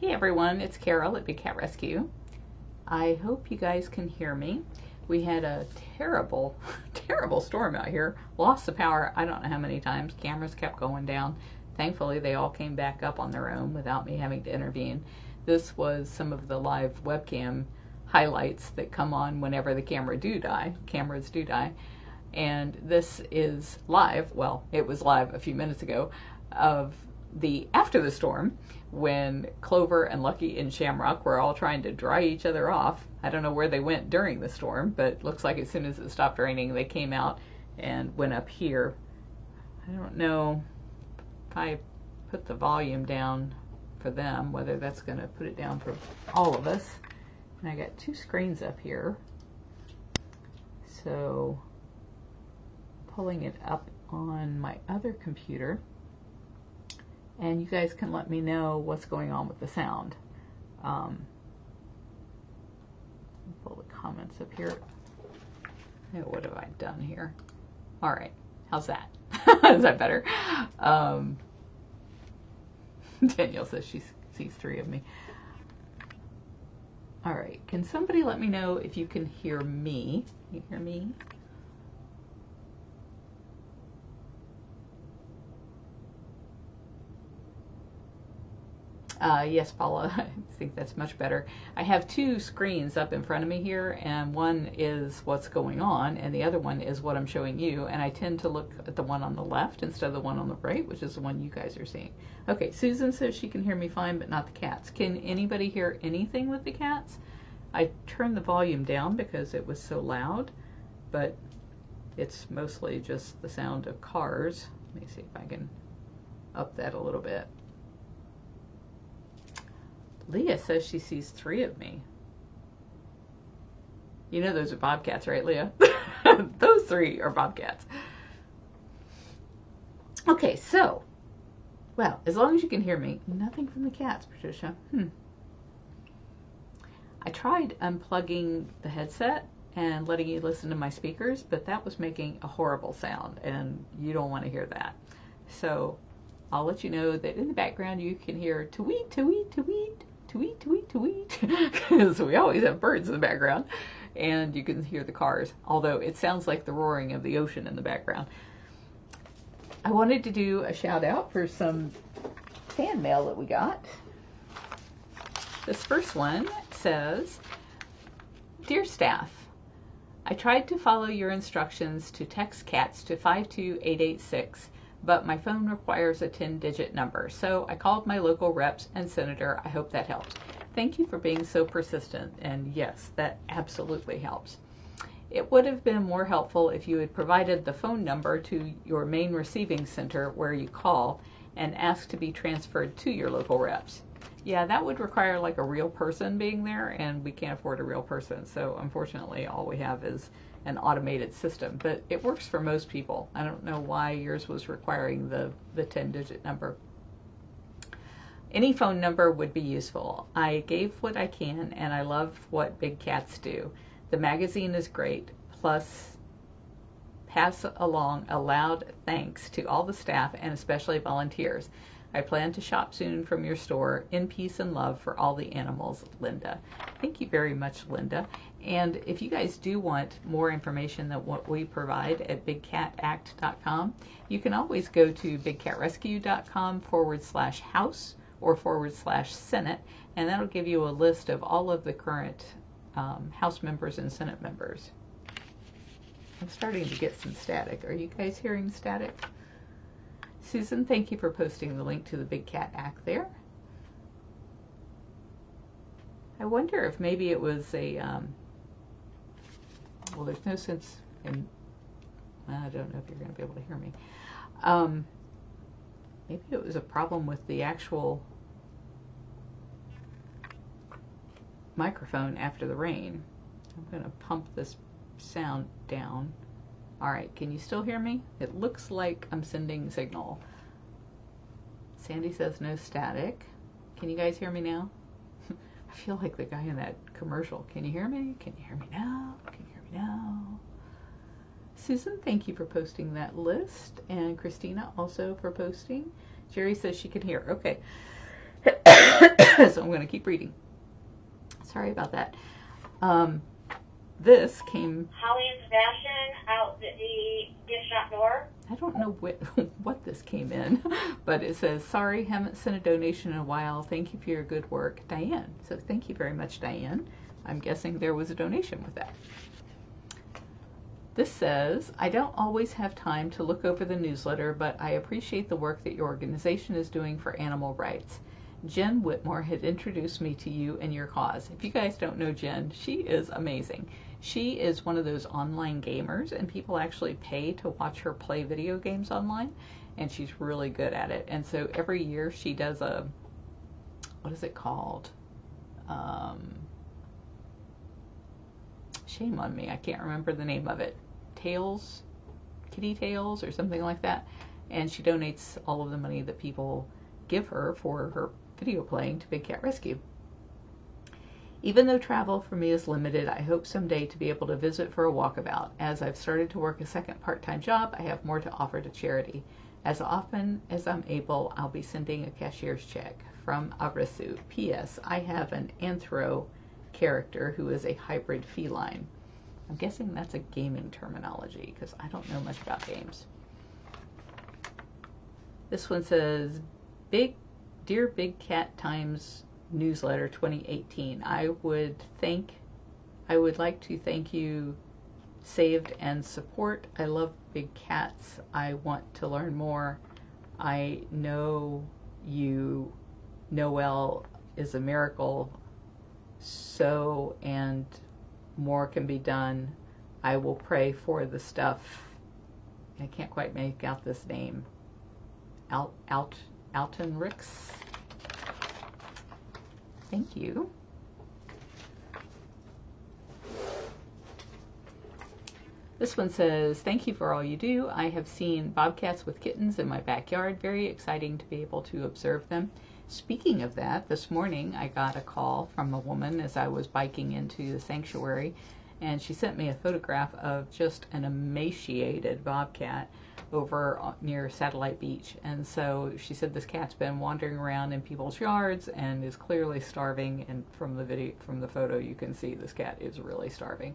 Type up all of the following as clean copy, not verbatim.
Hey everyone, it's Carol at Big Cat Rescue. I hope you guys can hear me. We had a terrible, terrible storm out here. Lost the power I don't know how many times. Cameras kept going down. Thankfully they all came back up on their own without me having to intervene. This was some of the live webcam highlights that come on whenever the cameras do die. And this is live, well, it was live a few minutes ago, of the after the storm, when Clover and Lucky and Shamrock were all trying to dry each other off. I don't know where they went during the storm, but looks like as soon as it stopped raining, they came out and went up here. I don't know if I put the volume down for them, whether that's going to put it down for all of us. And I got two screens up here, so pulling it up on my other computer, and you guys can let me know what's going on with the sound. Pull the comments up here. Oh, what have I done here? All right, how's that? Is that better? Danielle says she sees three of me. All right, can somebody let me know if you can hear me? Can you hear me? Yes, Paula, I think that's much better. I have two screens up in front of me here, and one is what's going on, and the other one is what I'm showing you, and I tend to look at the one on the left instead of the one on the right, which is the one you guys are seeing. Okay, Susan says she can hear me fine, but not the cats. Can anybody hear anything with the cats? I turned the volume down because it was so loud, but it's mostly just the sound of cars. Let me see if I can up that a little bit. Leah says she sees three of me. You know those are bobcats, right, Leah? Those three are bobcats. Okay, so, well, as long as you can hear me, nothing from the cats, Patricia. I tried unplugging the headset and letting you listen to my speakers, but that was making a horrible sound, and you don't want to hear that. So I'll let you know that in the background you can hear tweet, tweet, tweet, tweet, tweet, tweet, because we always have birds in the background, and you can hear the cars, although it sounds like the roaring of the ocean in the background. I wanted to do a shout out for some fan mail that we got. This first one says, "Dear staff, I tried to follow your instructions to text cats to 52886, but my phone requires a 10-digit number, so I called my local reps and senator. I hope that helps. Thank you for being so persistent," and yes, that absolutely helps. "It would have been more helpful if you had provided the phone number to your main receiving center where you call and ask to be transferred to your local reps." Yeah, that would require like a real person being there, and we can't afford a real person, so unfortunately all we have is an automated system, but it works for most people. I don't know why yours was requiring the 10-digit number. Any phone number would be useful. I gave what I can, and I love what big cats do. The magazine is great, plus pass along a loud thanks to all the staff and especially volunteers. I plan to shop soon from your store. In peace and love for all the animals, Linda. Thank you very much, Linda. And if you guys do want more information than what we provide at bigcatact.com, you can always go to bigcatrescue.com/house or /Senate, and that'll give you a list of all of the current House members and Senate members. I'm starting to get some static. Are you guys hearing static? Susan, thank you for posting the link to the Big Cat Act there. I wonder if maybe it was a, well, there's no sense in, I don't know if you're going to be able to hear me. Maybe it was a problem with the actual microphone after the rain. I'm going to pump this sound down. All right, can you still hear me? It looks like I'm sending signal. Sandy says no static. Can you guys hear me now? I feel like the guy in that commercial. Can you hear me? Can you hear me now? Can you hear me now? Susan, thank you for posting that list, and Christina also for posting. Jerry says she can hear. Okay. So I'm going to keep reading. Sorry about that. This came... Holly and Sebastian out the gift shop door. I don't know what this came in, but it says, sorry, haven't sent a donation in a while. Thank you for your good work, Diane. So thank you very much, Diane. I'm guessing there was a donation with that. This says, I don't always have time to look over the newsletter, but I appreciate the work that your organization is doing for animal rights. Jen Whitmore had introduced me to you and your cause. If you guys don't know Jen, she is amazing. She is one of those online gamers, and people actually pay to watch her play video games online, and she's really good at it. And so every year she does a, what is it called? Shame on me, I can't remember the name of it. Kitty Tales or something like that. And she donates all of the money that people give her for her video playing to Big Cat Rescue. Even though travel for me is limited, I hope someday to be able to visit for a walkabout. As I've started to work a second part-time job, I have more to offer to charity. As often as I'm able, I'll be sending a cashier's check. From Arisu. P.S. I have an anthro character who is a hybrid feline. I'm guessing that's a gaming terminology because I don't know much about games. This one says, Dear Big Cat Times Newsletter 2018. I would like to thank you, saved and support. I love big cats. I want to learn more. I know you, Noel is a miracle. So, and more can be done. I will pray for the stuff. I can't quite make out this name. Alton Ricks. Thank you. This one says, thank you for all you do. I have seen bobcats with kittens in my backyard. Very exciting to be able to observe them. Speaking of that, this morning I got a call from a woman as I was biking into the sanctuary, and she sent me a photograph of just an emaciated bobcat over near Satellite Beach. And so she said this cat's been wandering around in people's yards and is clearly starving, and from the photo you can see this cat is really starving.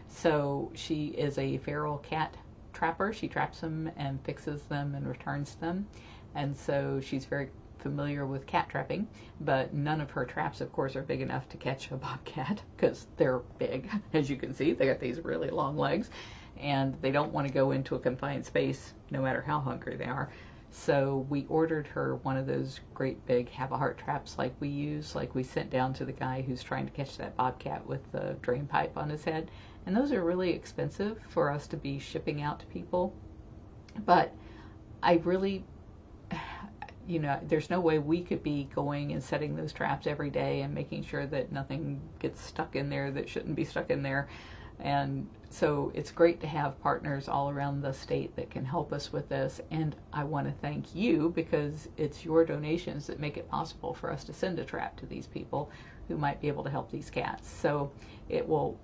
So she is a feral cat trapper. She traps them and fixes them and returns them, and so she's very familiar with cat trapping, but none of her traps, of course, are big enough to catch a bobcat because they're big. As you can see, they got these really long legs, and they don't want to go into a confined space no matter how hungry they are. So we ordered her one of those great big have-a-heart traps like we use, like we sent down to the guy who's trying to catch that bobcat with the drain pipe on his head. And those are really expensive for us to be shipping out to people. But I really, there's no way we could be going and setting those traps every day and making sure that nothing gets stuck in there that shouldn't be stuck in there. And so it's great to have partners all around the state that can help us with this. And I want to thank you because it's your donations that make it possible for us to send a trap to these people who might be able to help these cats. So it will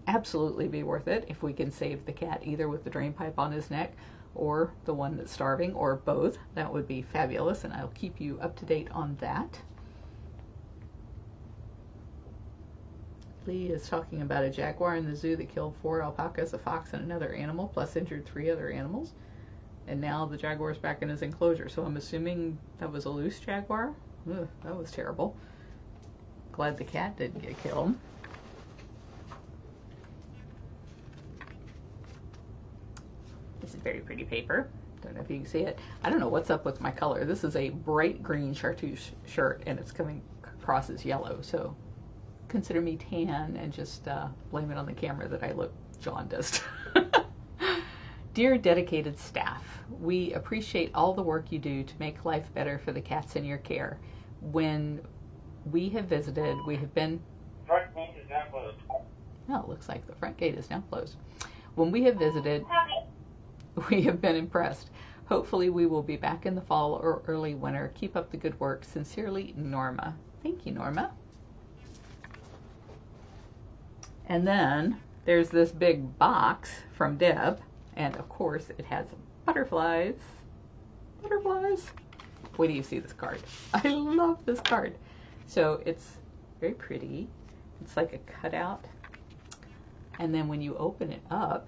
absolutely be worth it if we can save the cat either with the drain pipe on his neck or the one that's starving, or both. That would be fabulous, and I'll keep you up to date on that. Lee is talking about a jaguar in the zoo that killed 4 alpacas, a fox, and another animal, plus injured 3 other animals. And now the jaguar's back in his enclosure, so I'm assuming that was a loose jaguar. Ugh, that was terrible. Glad the cat didn't get killed. This is very pretty paper. Don't know if you can see it. I don't know what's up with my color. This is a bright green chartreuse shirt, and it's coming across as yellow, so consider me tan and just blame it on the camera that I look jaundiced. Dear dedicated staff, we appreciate all the work you do to make life better for the cats in your care. When we have visited, we have been... Front gate is now closed. Oh, it looks like the front gate is now closed. When we have visited, we have been impressed. Hopefully we will be back in the fall or early winter. Keep up the good work. Sincerely, Norma. Thank you, Norma. And then there's this big box from Deb, and of course it has butterflies. Butterflies. Wait till you see this card. I love this card. So it's very pretty. It's like a cutout. And then when you open it up,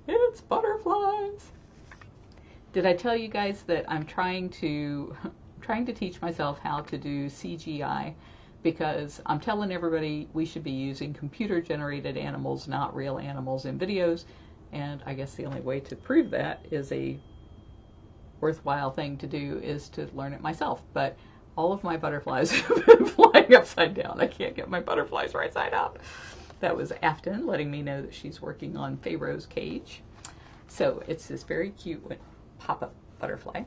it's butterflies. Did I tell you guys that I'm trying to teach myself how to do CGI, because I'm telling everybody we should be using computer-generated animals, not real animals, in videos, and I guess the only way to prove that is a worthwhile thing to do is to learn it myself. But all of my butterflies have been flying upside down. I can't get my butterflies right side up. That was Afton letting me know that she's working on Pharaoh's cage. So it's this very cute pop-up butterfly.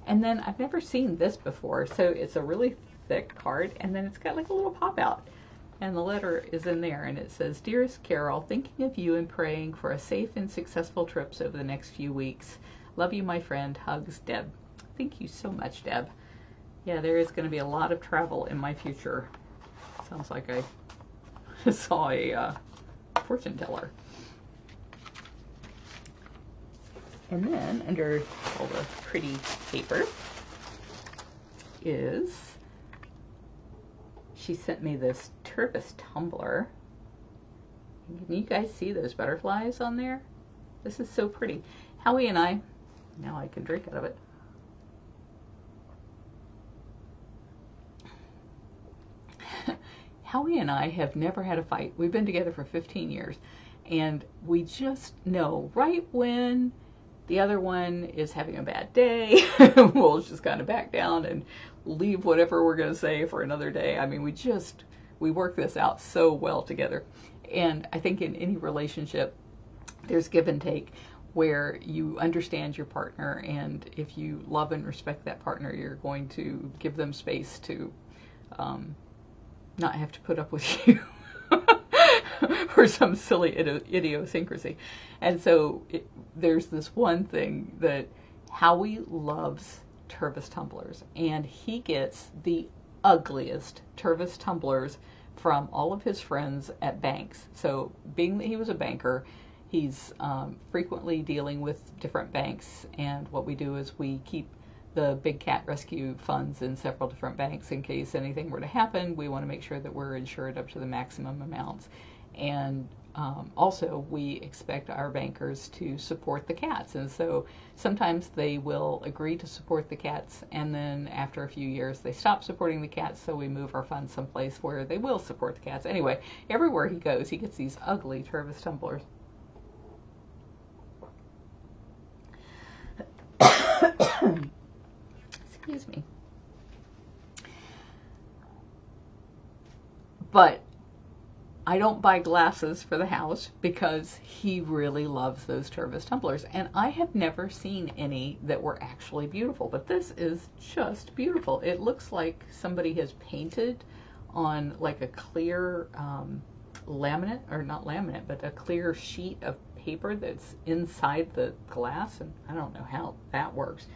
And then I've never seen this before, so it's a really thick card, and then it's got like a little pop-out. And the letter is in there, and it says, "Dearest Carol, thinking of you and praying for a safe and successful trips over the next few weeks. Love you, my friend. Hugs, Deb." Thank you so much, Deb. Yeah, there is going to be a lot of travel in my future. Sounds like I saw a fortune teller. And then under all the pretty paper is, she sent me this turquoise tumbler. Can you guys see those butterflies on there? This is so pretty. Howie and I, now I can drink out of it. Howie and I have never had a fight. We've been together for 15 years, and we just know right when the other one is having a bad day, we'll just kind of back down and leave whatever we're going to say for another day. I mean, we work this out so well together. And I think in any relationship, there's give and take where you understand your partner, and if you love and respect that partner, you're going to give them space to not have to put up with you or some silly idiosyncrasy. And so there's this one thing that Howie loves turquoise tumblers, and he gets the ugliest turquoise tumblers from all of his friends at banks. So being that he was a banker, he's frequently dealing with different banks, and what we do is we keep the big cat rescue funds in several different banks in case anything were to happen. We want to make sure that we're insured up to the maximum amounts. And also we expect our bankers to support the cats, and so sometimes they will agree to support the cats, and then after a few years they stop supporting the cats, so we move our funds someplace where they will support the cats. Anyway, everywhere he goes he gets these ugly turquoise tumblers. Excuse me. But I don't buy glasses for the house because he really loves those turquoise tumblers, and I have never seen any that were actually beautiful, but this is just beautiful. It looks like somebody has painted on like a clear laminate, or not laminate, but a clear sheet of paper that's inside the glass, and I don't know how that works,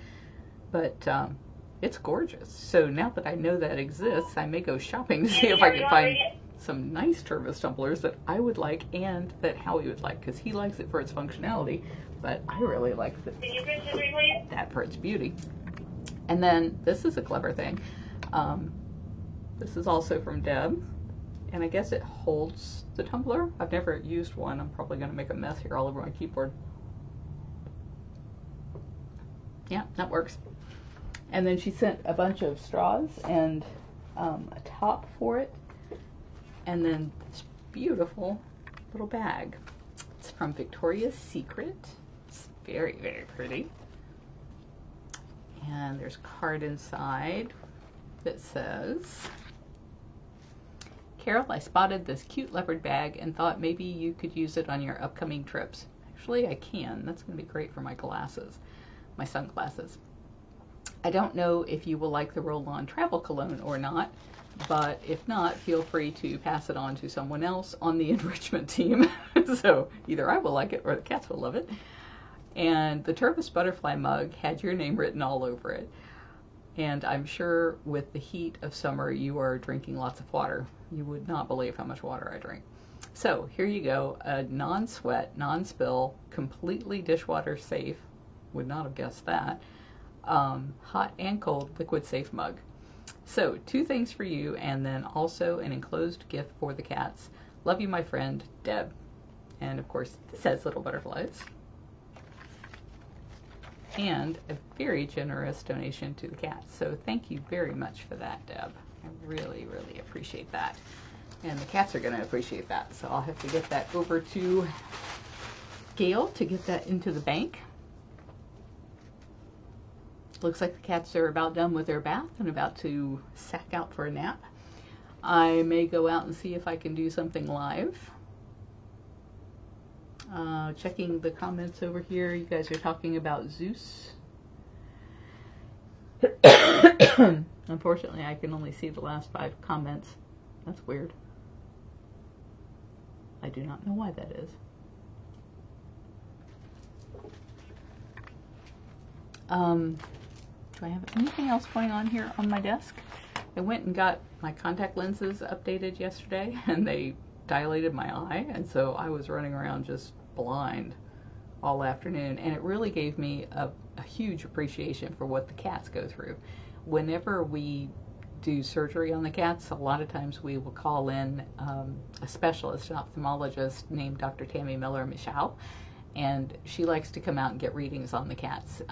but it's gorgeous. So now that I know that exists, I may go shopping to see if I can find some nice turquoise tumblers that I would like and that Howie would like, because he likes it for its functionality, but I really like that for its beauty. And then this is a clever thing. This is also from Deb, and I guess it holds the tumbler. I've never used one. I'm probably going to make a mess here all over my keyboard. Yeah, that works. And then she sent a bunch of straws and a top for it, and then this beautiful little bag. It's from Victoria's Secret. It's very, very pretty. And there's a card inside that says, "Carol, I spotted this cute leopard bag and thought maybe you could use it on your upcoming trips." Actually, I can. That's going to be great for my glasses, my sunglasses. I don't know if you will like the roll-on travel cologne or not, but if not, feel free to pass it on to someone else on the enrichment team. So either I will like it or the cats will love it. And the turquoise butterfly mug had your name written all over it. And I'm sure with the heat of summer, you are drinking lots of water. You would not believe how much water I drink. So here you go, a non-sweat, non-spill, completely dishwater safe, would not have guessed that, hot and cold liquid safe mug. So 2 things for you, and then also an enclosed gift for the cats. Love you, my friend, Deb. And of course, this has little butterflies. And a very generous donation to the cats. So thank you very much for that, Deb. I really, really appreciate that. And the cats are going to appreciate that. So I'll have to get that over to Gail to get that into the bank. Looks like the cats are about done with their bath and about to sack out for a nap. I may go out and see if I can do something live. Checking the comments over here. You guys are talking about Zeus. Unfortunately, I can only see the last 5 comments. That's weird. I do not know why that is. Do I have anything else going on here on my desk? I went and got my contact lenses updated yesterday, and they dilated my eye, and so I was running around just blind all afternoon, and it really gave me a huge appreciation for what the cats go through. Whenever we do surgery on the cats, a lot of times we will call in a specialist, an ophthalmologist named Dr. Tammy Miller-Michal, and she likes to come out and get readings on the cats.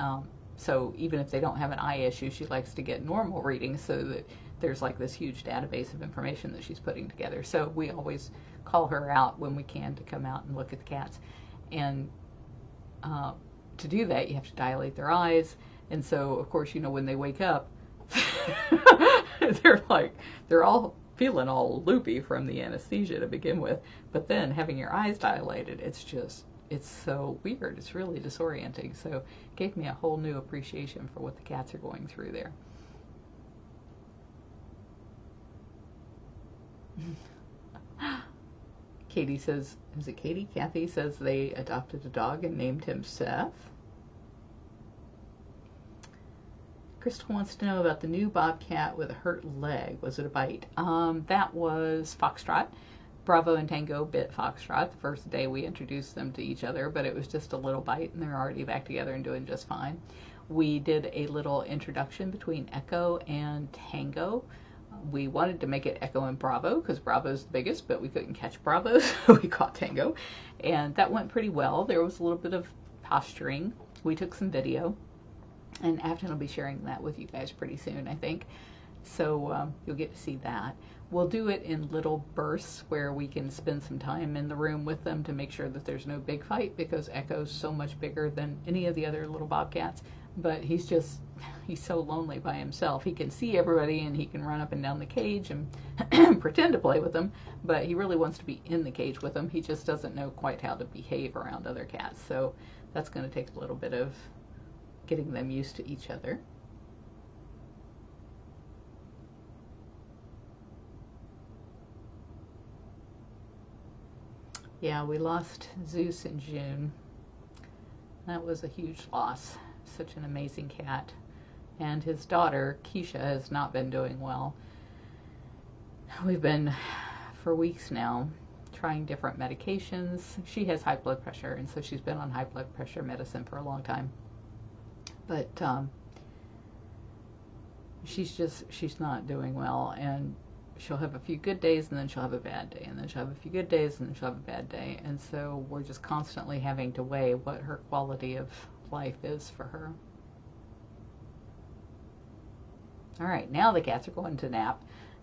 So even if they don't have an eye issue, she likes to get normal readings so that there's like this huge database of information that she's putting together. So we always call her out when we can to come out and look at the cats. And to do that, you have to dilate their eyes. And so, of course, you know, when they wake up, they're all feeling all loopy from the anesthesia to begin with. But then having your eyes dilated, it's so weird. It's really disorienting. So it gave me a whole new appreciation for what the cats are going through there. Katie says, is it Katie? Kathy says they adopted a dog and named him Seth. Crystal wants to know about the new bobcat with a hurt leg. Was it a bite? That was Foxtrot. Bravo and Tango bit Foxtrot the first day we introduced them to each other, but it was just a little bite, and they're already back together and doing just fine. We did a little introduction between Echo and Tango. We wanted to make it Echo and Bravo because Bravo's the biggest, but we couldn't catch Bravo, so we caught Tango. And that went pretty well. There was a little bit of posturing. We took some video, and Afton will be sharing that with you guys pretty soon, I think. So you'll get to see that. We'll do it in little bursts where we can spend some time in the room with them to make sure that there's no big fight, because Echo's so much bigger than any of the other little bobcats. But he's so lonely by himself. He can see everybody and he can run up and down the cage and pretend to play with them, but he really wants to be in the cage with them. He just doesn't know quite how to behave around other cats. So that's going to take a little bit of getting them used to each other. Yeah, we lost Zeus in June. That was a huge loss. Such an amazing cat. And his daughter, Keisha, has not been doing well. We've been, for weeks now, trying different medications. She has high blood pressure, and so she's been on high blood pressure medicine for a long time. But she's not doing well, and she'll have a few good days, and then she'll have a bad day, and then she'll have a few good days, and then she'll have a bad day. And so we're just constantly having to weigh what her quality of life is for her. All right, now the cats are going to nap,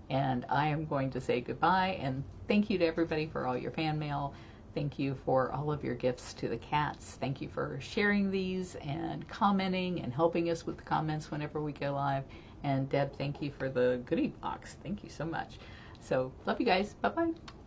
and I am going to say goodbye, and thank you to everybody for all your fan mail. Thank you for all of your gifts to the cats. Thank you for sharing these and commenting and helping us with the comments whenever we go live. And Deb, thank you for the goodie box. Thank you so much. So, love you guys. Bye-bye.